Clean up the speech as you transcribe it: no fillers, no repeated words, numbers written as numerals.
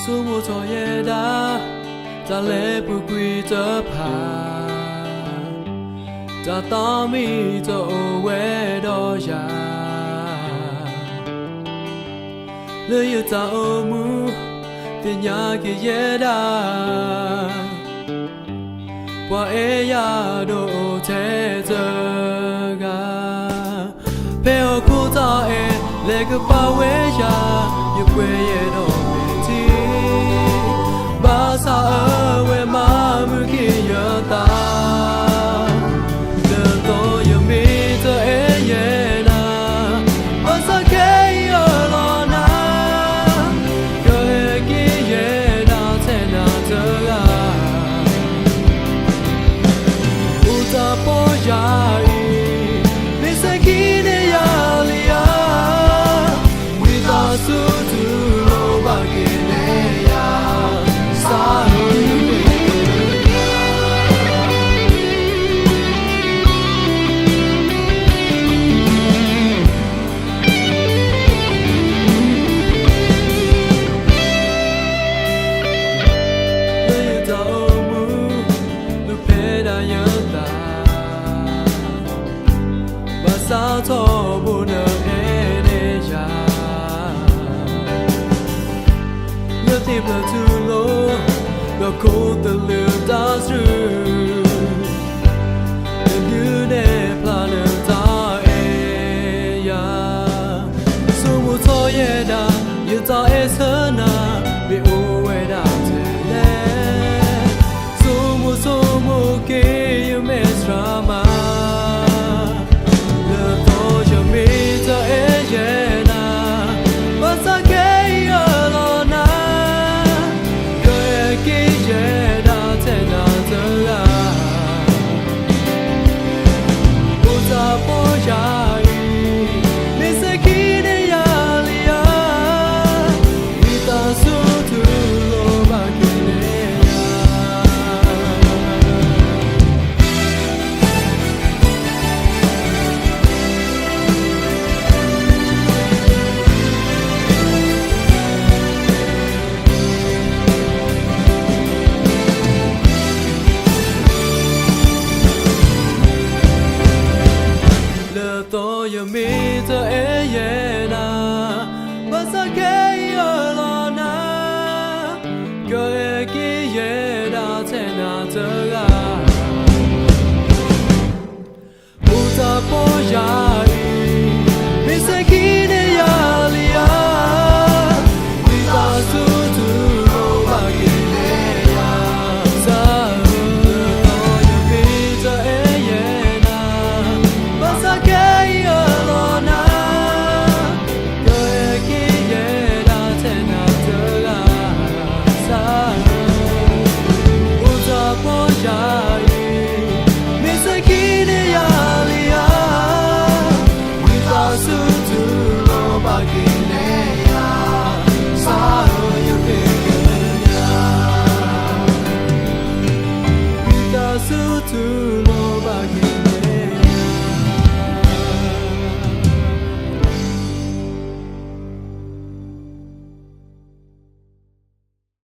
苏木错也大，咱来不归这怕，咱当米走为多呀，了有咱欧木，天涯给也大，我哎呀都在这个，陪我哭早哎，那个包围呀，有鬼也都。Basa awe mamu ki yata Le to yami to eyena Basa ke yolona Yo ki yena tena tega Uta po yai Nisa ki ne yalia Wita su tu lo ba ki ne ya Sa to bu no ene ya Lo ti bla tu lo Lo ko the little dance through The new day plan ta e ya So mu to ye da Yu ta e sana Bi o we da te le So mu ke you miss drama You meet the Ayena, Basake Yolona, Goeki Yeda Tenatega, Uta Poya.